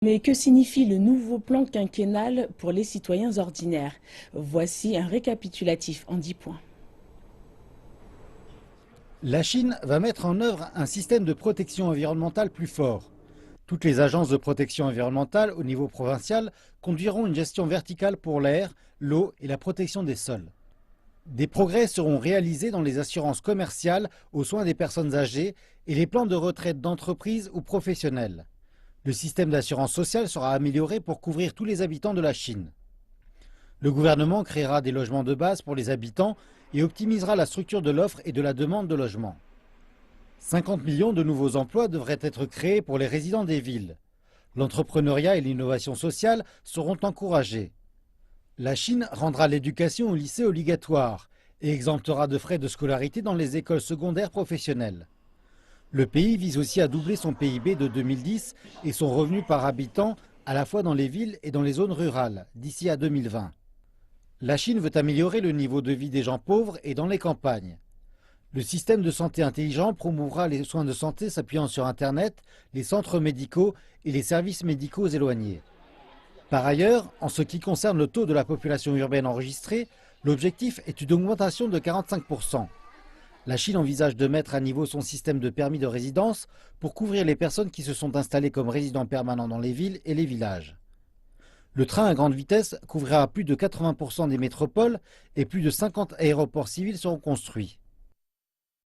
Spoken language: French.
Mais que signifie le nouveau plan quinquennal pour les citoyens ordinaires? Voici un récapitulatif en 10 points. La Chine va mettre en œuvre un système de protection environnementale plus fort. Toutes les agences de protection environnementale au niveau provincial conduiront une gestion verticale pour l'air, l'eau et la protection des sols. Des progrès seront réalisés dans les assurances commerciales aux soins des personnes âgées et les plans de retraite d'entreprises ou professionnels. Le système d'assurance sociale sera amélioré pour couvrir tous les habitants de la Chine. Le gouvernement créera des logements de base pour les habitants et optimisera la structure de l'offre et de la demande de logement. 50 millions de nouveaux emplois devraient être créés pour les résidents des villes. L'entrepreneuriat et l'innovation sociale seront encouragés. La Chine rendra l'éducation au lycée obligatoire et exemptera de frais de scolarité dans les écoles secondaires professionnelles. Le pays vise aussi à doubler son PIB de 2010 et son revenu par habitant à la fois dans les villes et dans les zones rurales d'ici à 2020. La Chine veut améliorer le niveau de vie des gens pauvres et dans les campagnes. Le système de santé intelligent promouvra les soins de santé s'appuyant sur Internet, les centres médicaux et les services médicaux éloignés. Par ailleurs, en ce qui concerne le taux de la population urbaine enregistrée, l'objectif est une augmentation de 45%. La Chine envisage de mettre à niveau son système de permis de résidence pour couvrir les personnes qui se sont installées comme résidents permanents dans les villes et les villages. Le train à grande vitesse couvrira plus de 80% des métropoles et plus de 50 aéroports civils seront construits.